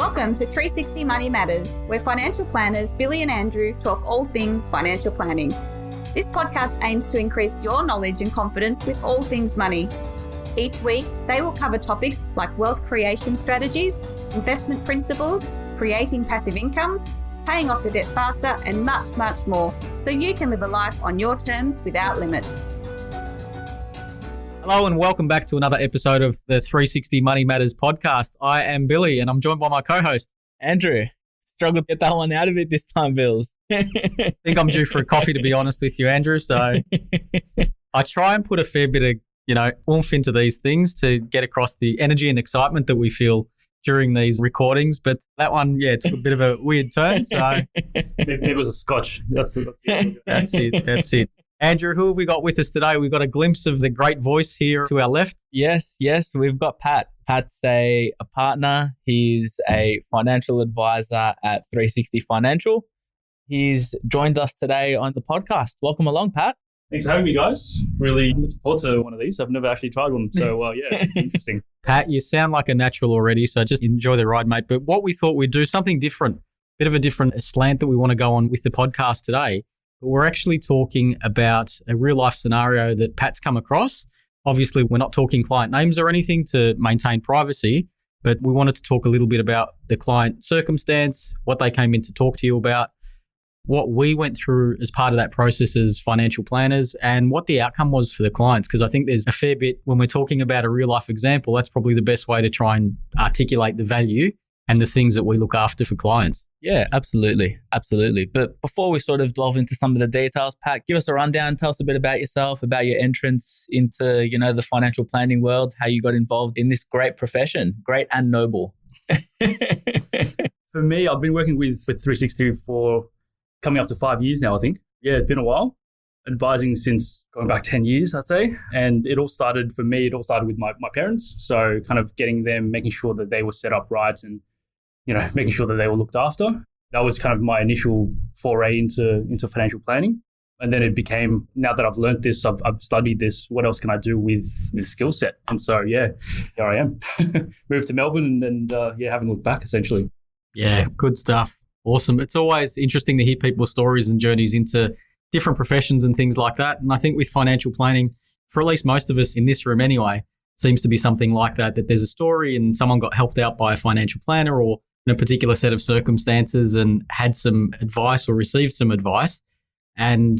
Welcome to 360 Money Matters, where financial planners Billy and Andrew talk all things financial planning. This podcast aims to increase your knowledge and confidence with all things money. Each week, they will cover topics like wealth creation strategies, investment principles, creating passive income, paying off your debt faster, and much, much more, so you can live a life on your terms without limits. Hello and welcome back to another episode of the 360 Money Matters podcast. I am Billy and I'm joined by my co-host, Andrew. Struggled to get that one out of it this time, Bills. I think I'm due for a coffee, to be honest with you, Andrew. So I try and put a fair bit of, oomph into these things to get across the energy and excitement that we feel during these recordings. But that one, took a bit of a weird turn. So it was a scotch. That's it. Andrew, who have we got with us today? We've got a glimpse of the great voice here to our left. Yes, we've got Pat. Pat's a partner. He's a financial advisor at 360 Financial. He's joined us today on the podcast. Welcome along, Pat. Thanks for having me, guys. Really looking forward to one of these. I've never actually tried one, so interesting. Pat, you sound like a natural already, so just enjoy the ride, mate. But what we thought we'd do, something different, bit of a different slant that we want to go on with the podcast today. But we're actually talking about a real life scenario that Pat's come across. Obviously, we're not talking client names or anything to maintain privacy, but we wanted to talk a little bit about the client circumstance, what they came in to talk to you about, what we went through as part of that process as financial planners, and what the outcome was for the clients. Because I think there's a fair bit, when we're talking about a real life example, that's probably the best way to try and articulate the value and the things that we look after for clients. Yeah, absolutely. But before we sort of delve into some of the details, Pat, give us a rundown. Tell us a bit about yourself, about your entrance into, the financial planning world, how you got involved in this great profession, great and noble. For me, I've been working with 360 for coming up to 5 years now, I think. Yeah, it's been a while. Advising since going back 10 years, I'd say. And it all started with my parents. So kind of getting them, making sure that they were set up right and making sure that they were looked after. That was kind of my initial foray into financial planning. And then it became, now that I've learned this, I've studied this, what else can I do with this skill set? And so, here I am. Moved to Melbourne and haven't looked back, essentially. Yeah, good stuff. Awesome. It's always interesting to hear people's stories and journeys into different professions and things like that. And I think with financial planning, for at least most of us in this room anyway, seems to be something like that there's a story and someone got helped out by a financial planner or in a particular set of circumstances and had some advice or received some advice. And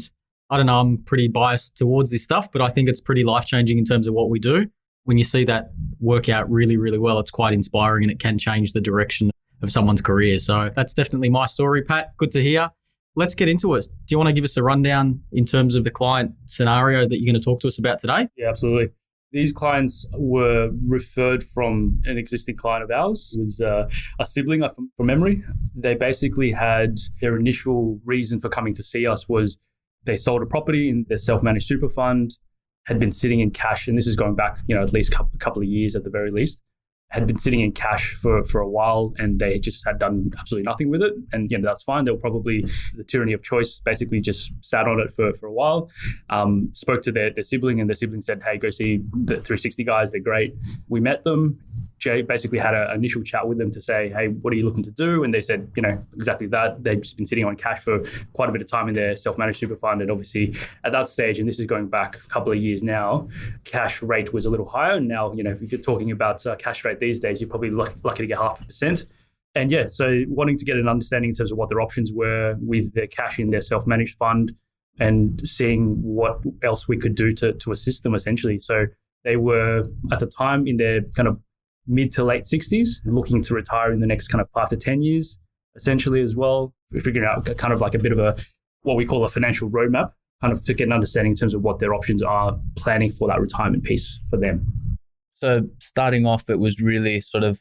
I don't know, I'm pretty biased towards this stuff, but I think it's pretty life-changing in terms of what we do. When you see that work out really, really well, it's quite inspiring and it can change the direction of someone's career. So that's definitely my story, Pat. Good to hear. Let's get into it. Do you want to give us a rundown in terms of the client scenario that you're going to talk to us about today? Yeah, absolutely. These clients were referred from an existing client of ours. It was a sibling from memory. They basically had their initial reason for coming to see us was they sold a property in their self-managed super fund, had been sitting in cash, and this is going back, at least a couple of years at the very least, had been sitting in cash for a while and they just had done absolutely nothing with it. And, that's fine. They were probably the tyranny of choice, basically just sat on it for a while, spoke to their sibling and their sibling said, hey, go see the 360 guys. They're great. We met them. Jay basically had an initial chat with them to say, hey, what are you looking to do? And they said, exactly that. They've just been sitting on cash for quite a bit of time in their self-managed super fund. And obviously at that stage, and this is going back a couple of years now, cash rate was a little higher. And now, if you're talking about cash rate these days, you're probably lucky to get 0.5%. And so wanting to get an understanding in terms of what their options were with their cash in their self-managed fund and seeing what else we could do to assist them essentially. So they were at the time in their kind of mid to late 60s, looking to retire in the next kind of 5 to 10 years, essentially as well. We're figuring out kind of like a bit of what we call a financial roadmap, kind of to get an understanding in terms of what their options are, planning for that retirement piece for them. So starting off, it was really sort of,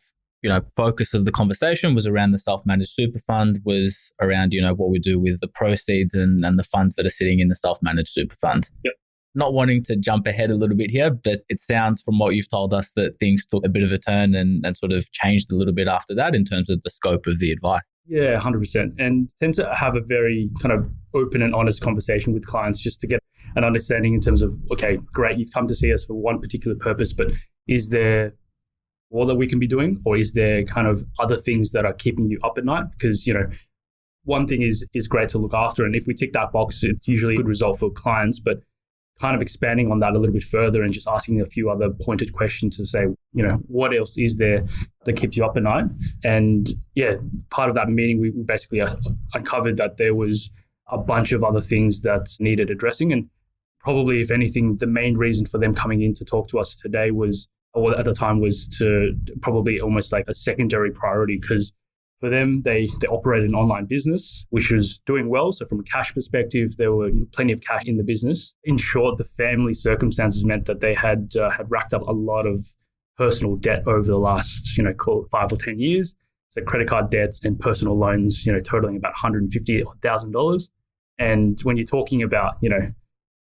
focus of the conversation was around the self-managed super fund, was around, what we do with the proceeds and the funds that are sitting in the self-managed super fund. Yep. Not wanting to jump ahead a little bit here, but it sounds from what you've told us that things took a bit of a turn and sort of changed a little bit after that in terms of the scope of the advice. Yeah, 100%. And tend to have a very kind of open and honest conversation with clients just to get an understanding in terms of, okay, great, you've come to see us for one particular purpose, but is there more that we can be doing? Or is there kind of other things that are keeping you up at night? Because, one thing is great to look after. And if we tick that box, it's usually a good result for clients. But kind of expanding on that a little bit further and just asking a few other pointed questions to say, what else is there that keeps you up at night? And part of that meeting, we basically uncovered that there was a bunch of other things that needed addressing. And probably, if anything, the main reason for them coming in to talk to us today was to probably almost like a secondary priority, because for them, they operated an online business, which was doing well. So from a cash perspective, there were plenty of cash in the business. In short, the family circumstances meant that they had racked up a lot of personal debt over the last, call it 5 or 10 years. So credit card debts and personal loans, totaling about $150,000. And when you're talking about,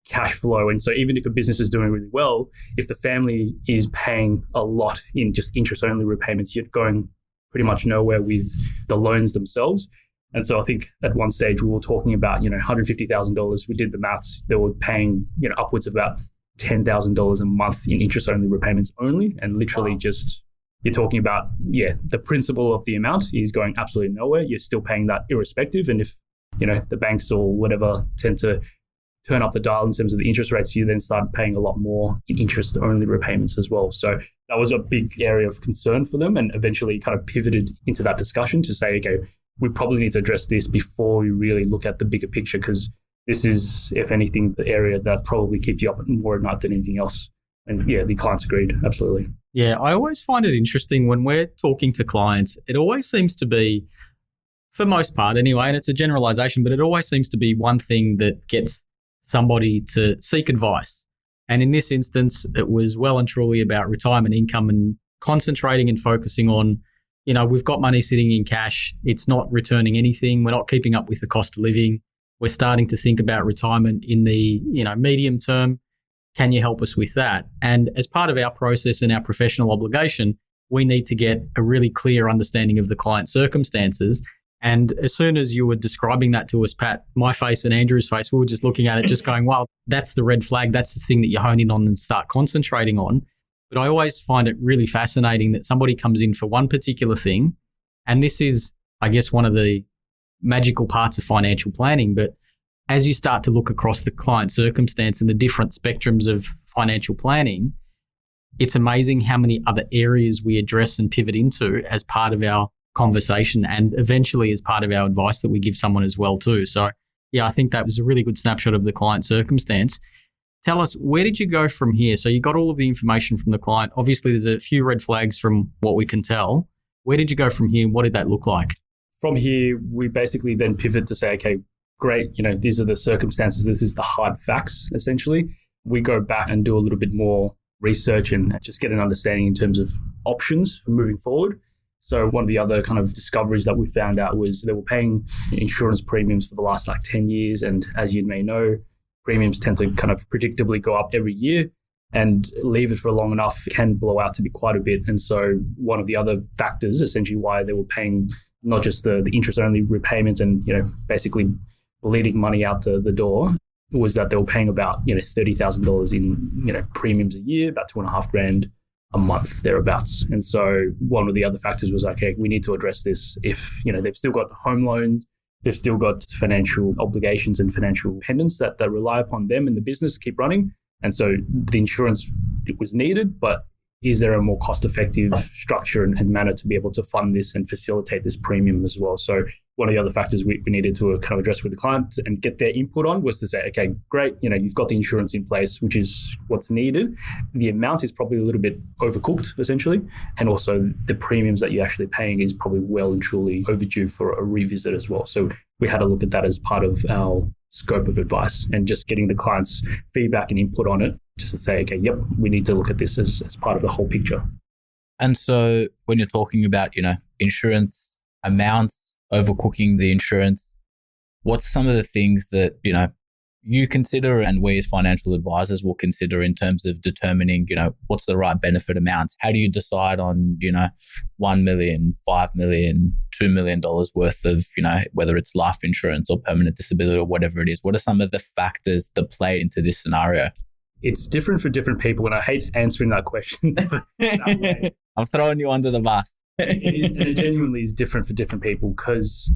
cash flow, and so even if a business is doing really well, if the family is paying a lot in just interest-only repayments, you're going pretty much nowhere with the loans themselves. And so I think at one stage we were talking about, $150,000. We did the maths. They were paying, upwards of about $10,000 a month in interest-only repayments only. And literally just, you're talking about, the principal of the amount is going absolutely nowhere. You're still paying that irrespective. And if, the banks or whatever tend to turn up the dial in terms of the interest rates, you then start paying a lot more in interest-only repayments as well. So that was a big area of concern for them, and eventually kind of pivoted into that discussion to say, okay, we probably need to address this before we really look at the bigger picture, because this is, if anything, the area that probably keeps you up more at night than anything else. And the clients agreed, absolutely. Yeah, I always find it interesting when we're talking to clients. It always seems to be, for most part anyway, and it's a generalization, but it always seems to be one thing that gets somebody to seek advice. And in this instance, it was well and truly about retirement income and concentrating and focusing on, we've got money sitting in cash. It's not returning anything. We're not keeping up with the cost of living. We're starting to think about retirement in the, medium term. Can you help us with that? And as part of our process and our professional obligation, we need to get a really clear understanding of the client's circumstances. And as soon as you were describing that to us, Pat, my face and Andrew's face, we were just looking at it, just going, wow, that's the red flag. That's the thing that you hone in on and start concentrating on. But I always find it really fascinating that somebody comes in for one particular thing. And this is, I guess, one of the magical parts of financial planning. But as you start to look across the client circumstance and the different spectrums of financial planning, it's amazing how many other areas we address and pivot into as part of our conversation, and eventually as part of our advice that we give someone as well too. So I think that was a really good snapshot of the client circumstance. Tell us, where did you go from here? So you got all of the information from the client. Obviously there's a few red flags from what we can tell. Where did you go from here? What did that look like? From here, we basically then pivot to say, okay, great, these are the circumstances. This is the hard facts, essentially. We go back and do a little bit more research and just get an understanding in terms of options for moving forward. So one of the other kind of discoveries that we found out was they were paying insurance premiums for the last 10 years. And as you may know, premiums tend to kind of predictably go up every year, and leave it for long enough can blow out to be quite a bit. And so one of the other factors essentially why they were paying not just the interest-only repayments and, basically bleeding money out the door was that they were paying about, $30,000 in, premiums a year, about $2,500 a month, thereabouts. And so one of the other factors was, okay, we need to address this. If, they've still got home loans, they've still got financial obligations and financial dependents that rely upon them and the business to keep running. And so the insurance, it was needed, but is there a more cost-effective structure and manner to be able to fund this and facilitate this premium as well? So one of the other factors we needed to kind of address with the client and get their input on was to say, okay, great, you've got the insurance in place, which is what's needed. The amount is probably a little bit overcooked, essentially. And also the premiums that you're actually paying is probably well and truly overdue for a revisit as well. So we had to look at that as part of our scope of advice and just getting the client's feedback and input on it, just to say, okay, yep, we need to look at this as part of the whole picture. And so when you're talking about, insurance amounts, overcooking the insurance, what's some of the things that, you consider and we as financial advisors will consider in terms of determining, what's the right benefit amounts? How do you decide on, $1 million, $5 million, $2 million worth of, whether it's life insurance or permanent disability or whatever it is? What are some of the factors that play into this scenario? It's different for different people, and I hate answering that question that way. I'm throwing you under the bus. And it genuinely is different for different people because,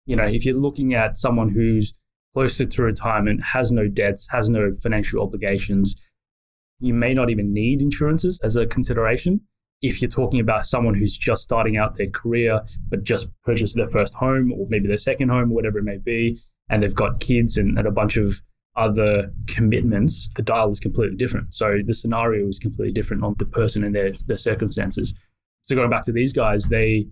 if you're looking at someone who's closer to retirement, has no debts, has no financial obligations, you may not even need insurances as a consideration. If you're talking about someone who's just starting out their career, but just purchased their first home or maybe their second home, whatever it may be, and they've got kids and a bunch of other commitments, the dial is completely different. So the scenario is completely different on the person and their circumstances. So going back to these guys, they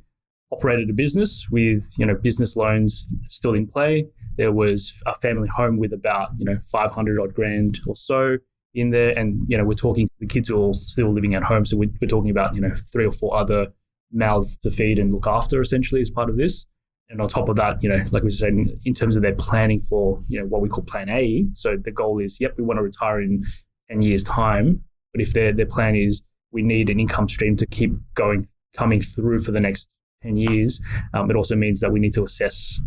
operated a business with, business loans still in play. There was a family home with about, 500 odd grand or so in there. And, we're talking, the kids are all still living at home. So we're talking about, 3 or 4 other mouths to feed and look after essentially as part of this. And on top of that, like we were saying, in terms of their planning for, what we call plan A. So the goal is, we want to retire in 10 years time. But if their plan is we need an income stream to keep coming through for the next 10 years, it also means that we need to assess,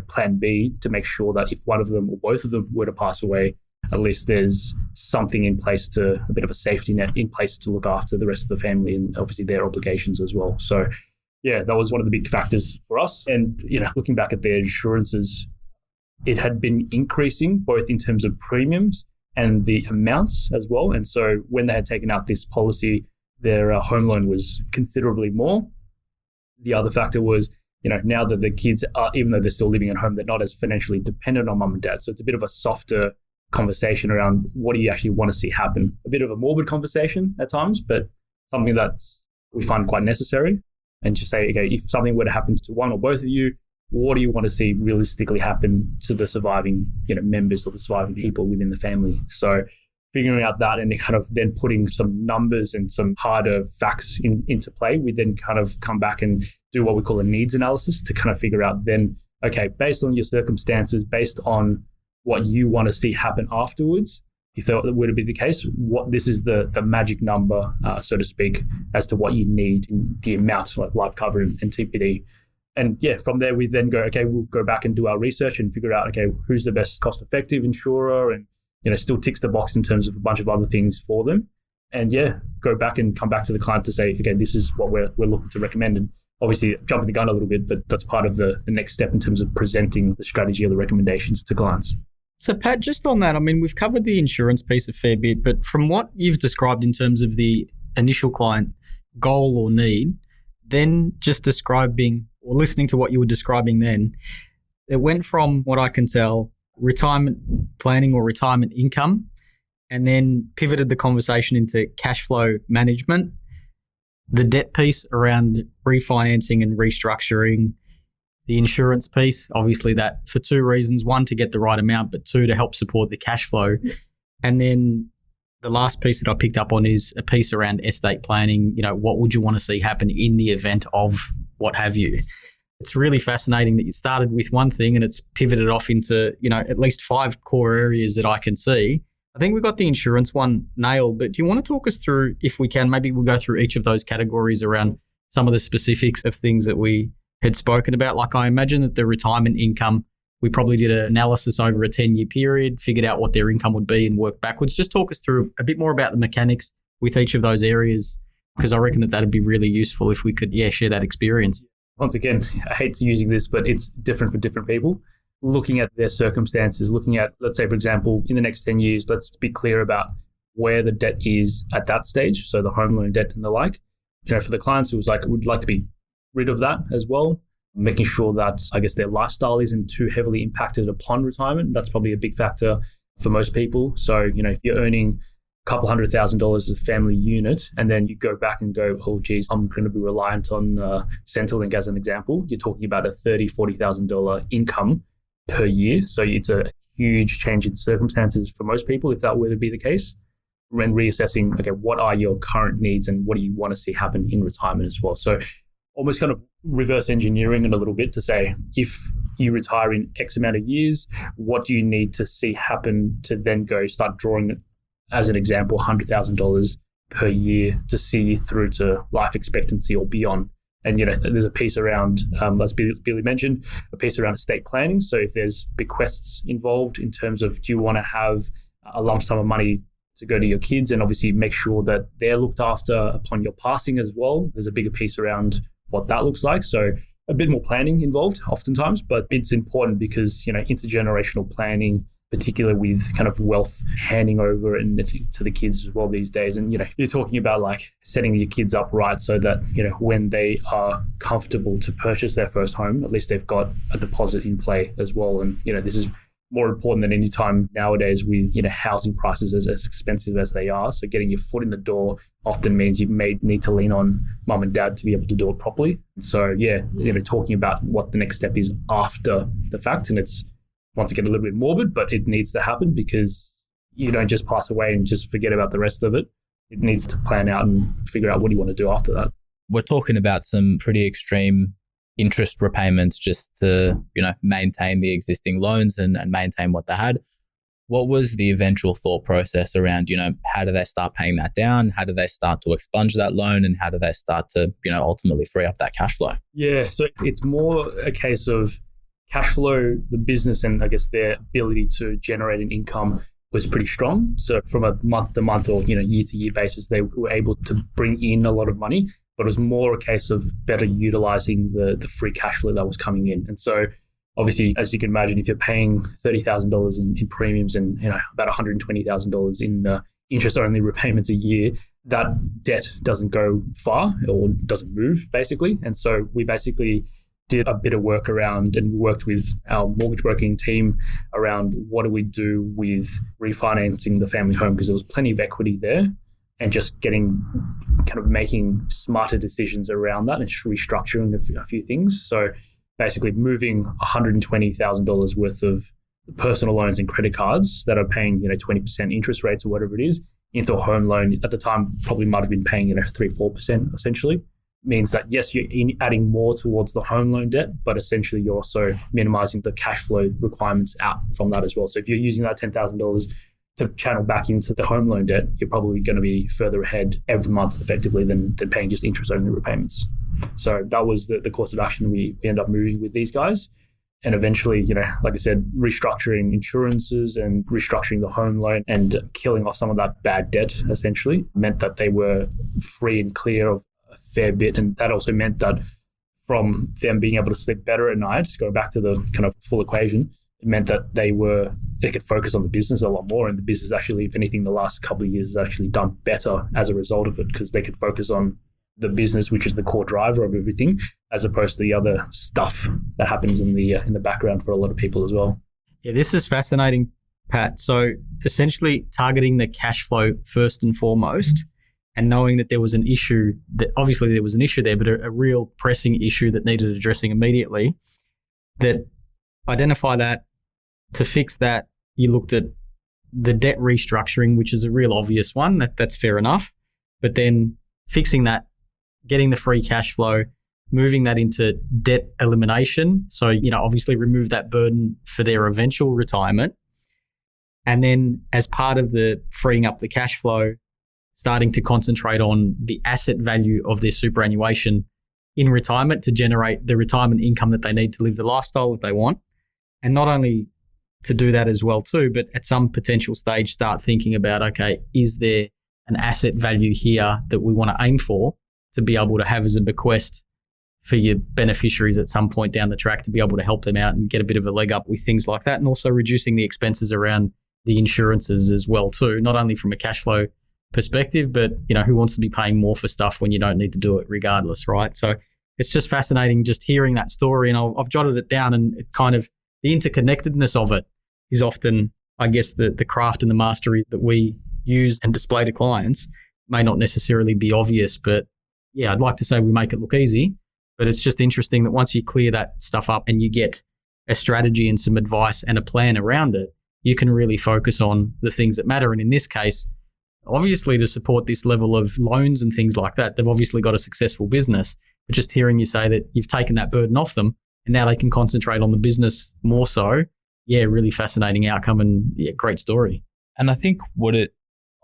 plan B to make sure that if one of them or both of them were to pass away, at least there's something in place a bit of a safety net in place to look after the rest of the family and obviously their obligations as well. So that was one of the big factors for us. And, looking back at their insurances, it had been increasing both in terms of premiums and the amounts as well. And so when they had taken out this policy, their home loan was considerably more. The other factor was, now that the kids are, even though they're still living at home, they're not as financially dependent on mum and dad. So it's a bit of a softer conversation around what do you actually want to see happen. A bit of a morbid conversation at times, but something that we find quite necessary. And just say, okay, if something were to happen to one or both of you, what do you want to see realistically happen to the surviving, members or the surviving people within the family? So figuring out that and then putting some numbers and some harder facts into play, we then kind of come back and do what we call a needs analysis to kind of figure out then, okay, based on your circumstances, based on what you want to see happen afterwards, if that were to be the case, this is the magic number, so to speak, as to what you need in the amount like life cover and TPD. And from there, we then go, okay, we'll go back and do our research and figure out, okay, who's the best cost-effective insurer and, still ticks the box in terms of a bunch of other things for them. And go back and come back to the client to say, okay, this is what we're looking to recommend. And obviously jumping the gun a little bit, but that's part of the next step in terms of presenting the strategy or the recommendations to clients. So Pat, just on that, I mean, we've covered the insurance piece a fair bit, but from what you've described in terms of the initial client goal or need, then just describing or listening to what you were describing then, it went from what I can tell, retirement planning or retirement income, and then pivoted the conversation into cash flow management, the debt piece around refinancing and restructuring, the insurance piece, obviously that for 2 reasons. 1, to get the right amount, but 2, to help support the cash flow. And then the last piece that I picked up on is a piece around estate planning. What would you want to see happen in the event of what have you? It's really fascinating that you started with one thing and it's pivoted off into, at least 5 core areas that I can see. I think we've got the insurance one nailed, but do you want to talk us through, if we can, maybe we'll go through each of those categories around some of the specifics of things that we had spoken about? Like I imagine that the retirement income, we probably did an analysis over a 10-year period, figured out what their income would be and worked backwards. Just talk us through a bit more about the mechanics with each of those areas, because I reckon that'd be really useful if we could, share that experience. Once again, I hate using this, but it's different for different people. Looking at their circumstances, looking at, let's say, for example, in the next 10 years, let's be clear about where the debt is at that stage. So the home loan debt and the like. For the clients, it was like, we'd like to be rid of that as well, making sure that, I guess, their lifestyle isn't too heavily impacted upon retirement. That's probably a big factor for most people. So, if you're earning couple $100,000 as a family unit, and then you go back and go, oh geez, I'm going to be reliant on Centrelink as an example. You're talking about a $30,000-$40,000 income per year. So it's a huge change in circumstances for most people if that were to be the case. When reassessing, okay, what are your current needs and what do you want to see happen in retirement as well? So almost kind of reverse engineering it a little bit to say, if you retire in X amount of years, what do you need to see happen to then go start drawing, as an example, $100,000 per year to see you through to life expectancy or beyond. And, there's a piece around, as Billy mentioned, a piece around estate planning. So if there's bequests involved in terms of, do you want to have a lump sum of money to go to your kids, and obviously make sure that they're looked after upon your passing as well. There's a bigger piece around what that looks like. So a bit more planning involved oftentimes, but it's important because, intergenerational planning, particularly with kind of wealth handing over and to the kids as well these days. And, you're talking about like setting your kids up right so that, when they are comfortable to purchase their first home, at least they've got a deposit in play as well. And, this is more important than any time nowadays with, housing prices as expensive as they are. So getting your foot in the door often means you may need to lean on mum and dad to be able to do it properly. So talking about what the next step is after the fact, and it's once again a little bit morbid, but it needs to happen because you don't just pass away and just forget about the rest of it. It needs to plan out and figure out what you want to do after that. We're talking about some pretty extreme interest repayments just to, maintain the existing loans and maintain what they had. What was the eventual thought process around, how do they start paying that down? How do they start to expunge that loan? And how do they start to, ultimately free up that cash flow? Yeah, so it's more a case of cash flow. The business and I guess their ability to generate an income was pretty strong. So from a month to month or, year to year basis, they were able to bring in a lot of money, but it was more a case of better utilizing the free cash flow that was coming in. And so obviously, as you can imagine, if you're paying $30,000 in premiums and about $120,000 in interest-only repayments a year, that debt doesn't go far or doesn't move, basically. And so we basically did a bit of work around, and we worked with our mortgage broking team around what do we do with refinancing the family home, because there was plenty of equity there, and just making smarter decisions around that and restructuring a few things. So basically moving $120,000 worth of personal loans and credit cards that are paying 20% interest rates or whatever it is into a home loan at the time probably might have been paying 3-4% essentially, means that yes, you're adding more towards the home loan debt, but essentially you're also minimizing the cash flow requirements out from that as well. So if you're using that $10,000 to channel back into the home loan debt, you're probably going to be further ahead every month effectively than paying just interest only repayments. So that was the course of action we ended up moving with these guys. And eventually, like I said, restructuring insurances and restructuring the home loan and killing off some of that bad debt essentially meant that they were free and clear of a fair bit. And that also meant that from them being able to sleep better at night, going back to the kind of full equation, it meant that they could focus on the business a lot more. And the business actually, if anything, the last couple of years has actually done better as a result of it, because they could focus on the business, which is the core driver of everything, as opposed to the other stuff that happens in the background for a lot of people as well. Yeah, this is fascinating, Pat. So essentially targeting the cash flow first and foremost, and knowing that there was an issue, that obviously there was an issue there, but a real pressing issue that needed addressing immediately, that identify that. To fix that, you looked at the debt restructuring, which is a real obvious one. That's fair enough. But then fixing that, getting the free cash flow, moving that into debt elimination. So, obviously remove that burden for their eventual retirement. And then as part of the freeing up the cash flow, starting to concentrate on the asset value of their superannuation in retirement to generate the retirement income that they need to live the lifestyle that they want. And not only to do that as well too, but at some potential stage start thinking about, okay, is there an asset value here that we want to aim for to be able to have as a bequest for your beneficiaries at some point down the track, to be able to help them out and get a bit of a leg up with things like that, and also reducing the expenses around the insurances as well too, not only from a cash flow perspective, but who wants to be paying more for stuff when you don't need to do it regardless, right? So it's just fascinating just hearing that story, and I've jotted it down, and it kind of the interconnectedness of it is often, I guess, the craft and the mastery that we use and display to clients may not necessarily be obvious, but yeah, I'd like to say we make it look easy, but it's just interesting that once you clear that stuff up and you get a strategy and some advice and a plan around it, you can really focus on the things that matter. And in this case, obviously to support this level of loans and things like that, they've obviously got a successful business, but just hearing you say that you've taken that burden off them and now they can concentrate on the business more so, yeah, really fascinating outcome and yeah, great story. And I think what it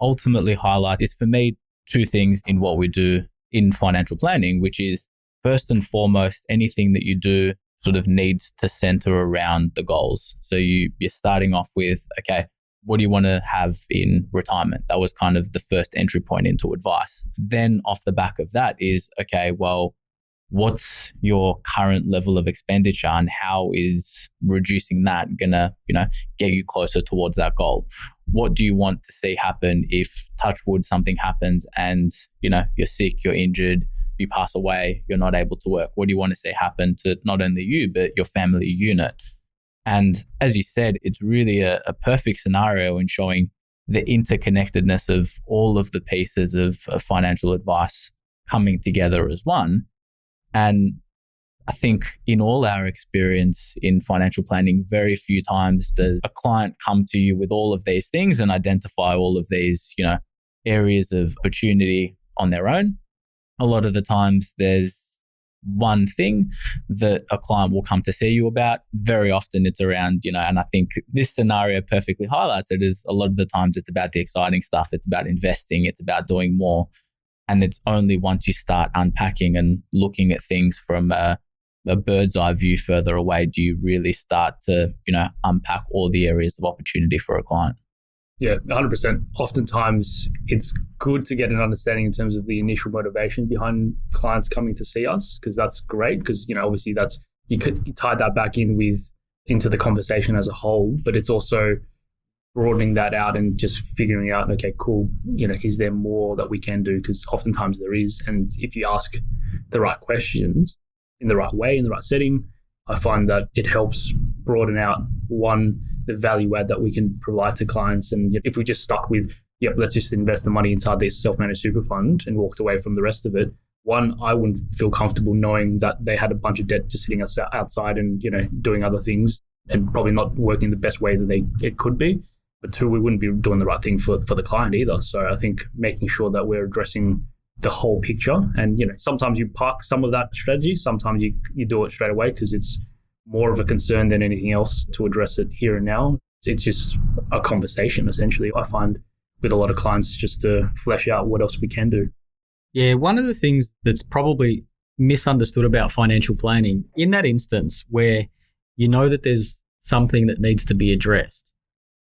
ultimately highlights is, for me, two things in what we do in financial planning, which is first and foremost, anything that you do sort of needs to center around the goals. So you're starting off with, okay, what do you want to have in retirement? That was kind of the first entry point into advice. Then off the back of that is, okay, well, what's your current level of expenditure and how is reducing that going to, get you closer towards that goal? What do you want to see happen if, touch wood, something happens and, you're sick, you're injured, you pass away, you're not able to work? What do you want to see happen to not only you, but your family unit? And as you said, it's really a perfect scenario in showing the interconnectedness of all of the pieces of financial advice coming together as one. And I think in all our experience in financial planning, very few times does a client come to you with all of these things and identify all of these, areas of opportunity on their own. A lot of the times there's one thing that a client will come to see you about. Very often it's around, and I think this scenario perfectly highlights it, is a lot of the times it's about the exciting stuff. It's about investing. It's about doing more. And it's only once you start unpacking and looking at things from a bird's eye view further away do you really start to, unpack all the areas of opportunity for a client. Yeah, 100%. Oftentimes, it's good to get an understanding in terms of the initial motivation behind clients coming to see us, because that's great. Because obviously, you tie that back into the conversation as a whole, but it's also broadening that out and just figuring out, okay, cool, is there more that we can do? Because oftentimes there is, and if you ask the right questions in the right way, in the right setting, I find that it helps broaden out, one, the value add that we can provide to clients. And if we just stuck with, let's just invest the money inside this self-managed super fund and walked away from the rest of it, one, I wouldn't feel comfortable knowing that they had a bunch of debt just sitting outside and, doing other things and probably not working the best way that it could be. But two, we wouldn't be doing the right thing for the client either. So I think making sure that we're addressing the whole picture, and sometimes you park some of that strategy, sometimes you do it straight away because it's more of a concern than anything else to address it here and now. It's just a conversation, essentially, I find, with a lot of clients, just to flesh out what else we can do. Yeah, one of the things that's probably misunderstood about financial planning, in that instance where that there's something that needs to be addressed,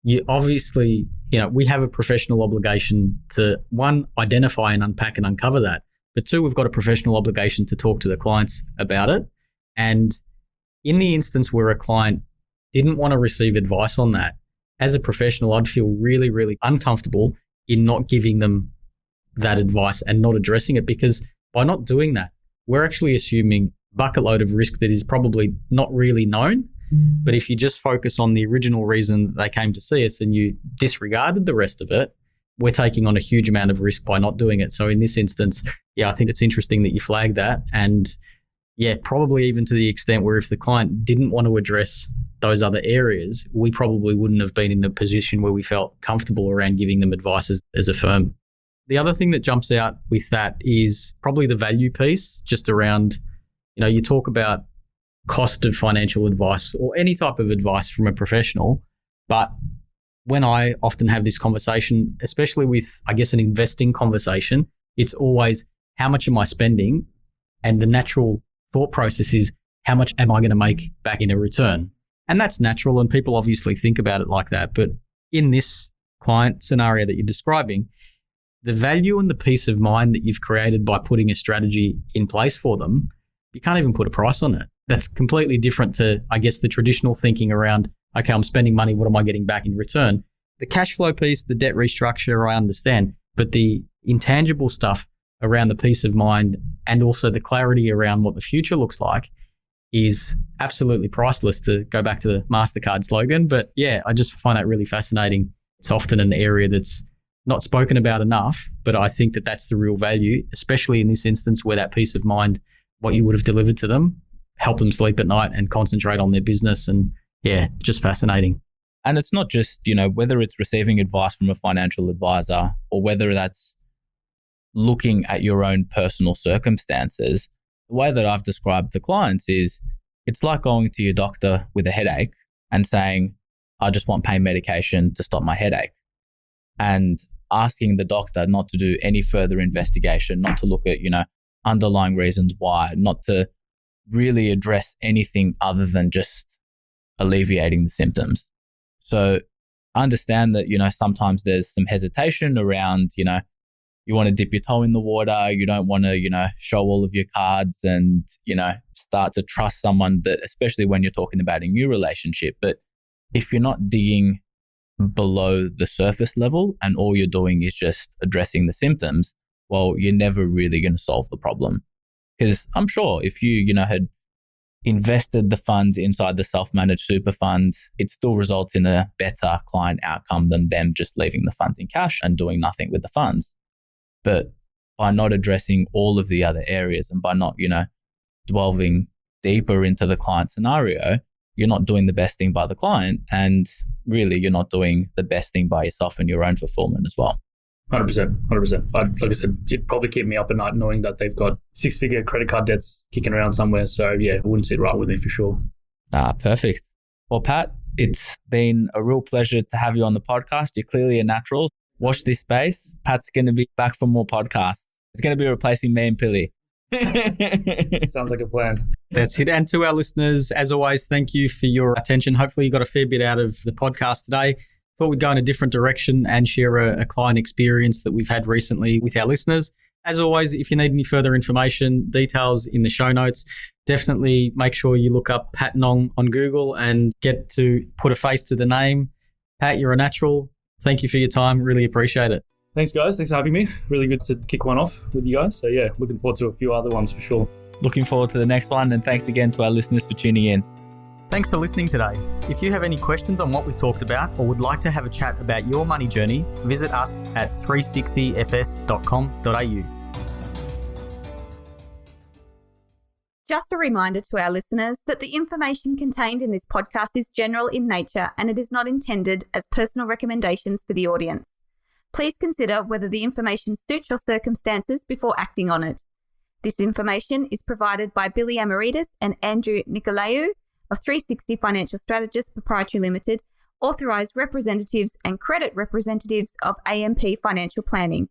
you obviously, we have a professional obligation to, one, identify and unpack and uncover that. But two, we've got a professional obligation to talk to the clients about it. And in the instance where a client didn't want to receive advice on that, as a professional, I'd feel really, really uncomfortable in not giving them that advice and not addressing it, because by not doing that, we're actually assuming a bucket load of risk that is probably not really known. But if you just focus on the original reason that they came to see us and you disregarded the rest of it, we're taking on a huge amount of risk by not doing it. So in this instance, I think it's interesting that you flagged that. And probably even to the extent where if the client didn't want to address those other areas, we probably wouldn't have been in a position where we felt comfortable around giving them advice as a firm. The other thing that jumps out with that is probably the value piece, just around, you talk about cost of financial advice or any type of advice from a professional. But when I often have this conversation, especially with, I guess, an investing conversation, it's always, how much am I spending? And the natural thought process is, how much am I going to make back in a return? And that's natural, and people obviously think about it like that. But in this client scenario that you're describing, the value and the peace of mind that you've created by putting a strategy in place for them, you can't even put a price on it. That's completely different to, I guess, the traditional thinking around, okay, I'm spending money, what am I getting back in return? The cash flow piece, the debt restructure, I understand, but the intangible stuff around the peace of mind and also the clarity around what the future looks like is absolutely priceless, to go back to the MasterCard slogan. But I just find that really fascinating. It's often an area that's not spoken about enough, but I think that that's the real value, especially in this instance where that peace of mind, what you would have delivered to them, help them sleep at night and concentrate on their business. And just fascinating. And it's not just, whether it's receiving advice from a financial advisor or whether that's looking at your own personal circumstances. The way that I've described to clients is, it's like going to your doctor with a headache and saying, I just want pain medication to stop my headache. And asking the doctor not to do any further investigation, not to look at, underlying reasons why, not to really address anything other than just alleviating the symptoms. So I understand that, sometimes there's some hesitation around, you want to dip your toe in the water. You don't want to, show all of your cards and, start to trust someone, that, especially when you're talking about a new relationship. But if you're not digging below the surface level and all you're doing is just addressing the symptoms, well, you're never really going to solve the problem. Because I'm sure if you, had invested the funds inside the self-managed super fund, it still results in a better client outcome than them just leaving the funds in cash and doing nothing with the funds. But by not addressing all of the other areas and by not, delving deeper into the client scenario, you're not doing the best thing by the client. And really, you're not doing the best thing by yourself and your own fulfillment as well. 100%. Like I said, it'd probably keep me up at night knowing that they've got 6-figure credit card debts kicking around somewhere. So yeah, it wouldn't sit right with me for sure. Perfect. Well, Pat, it's been a real pleasure to have you on the podcast. You're clearly a natural. Watch this space. Pat's going to be back for more podcasts. It's going to be replacing me and Pilly. Sounds like a plan. That's it. And to our listeners, as always, thank you for your attention. Hopefully you got a fair bit out of the podcast today. Thought we'd go in a different direction and share a client experience that we've had recently with our listeners. As always, if you need any further information, details in the show notes, definitely make sure you look up Pat Nong on Google and get to put a face to the name. Pat, you're a natural. Thank you for your time. Really appreciate it. Thanks, guys. Thanks for having me. Really good to kick one off with you guys. So yeah, looking forward to a few other ones for sure. Looking forward to the next one. And thanks again to our listeners for tuning in. Thanks for listening today. If you have any questions on what we talked about or would like to have a chat about your money journey, visit us at 360fs.com.au. Just a reminder to our listeners that the information contained in this podcast is general in nature and it is not intended as personal recommendations for the audience. Please consider whether the information suits your circumstances before acting on it. This information is provided by Billy Amaritis and Andrew Nicolaou of 360 Financial Strategists Proprietary Limited, authorised representatives and credit representatives of AMP Financial Planning.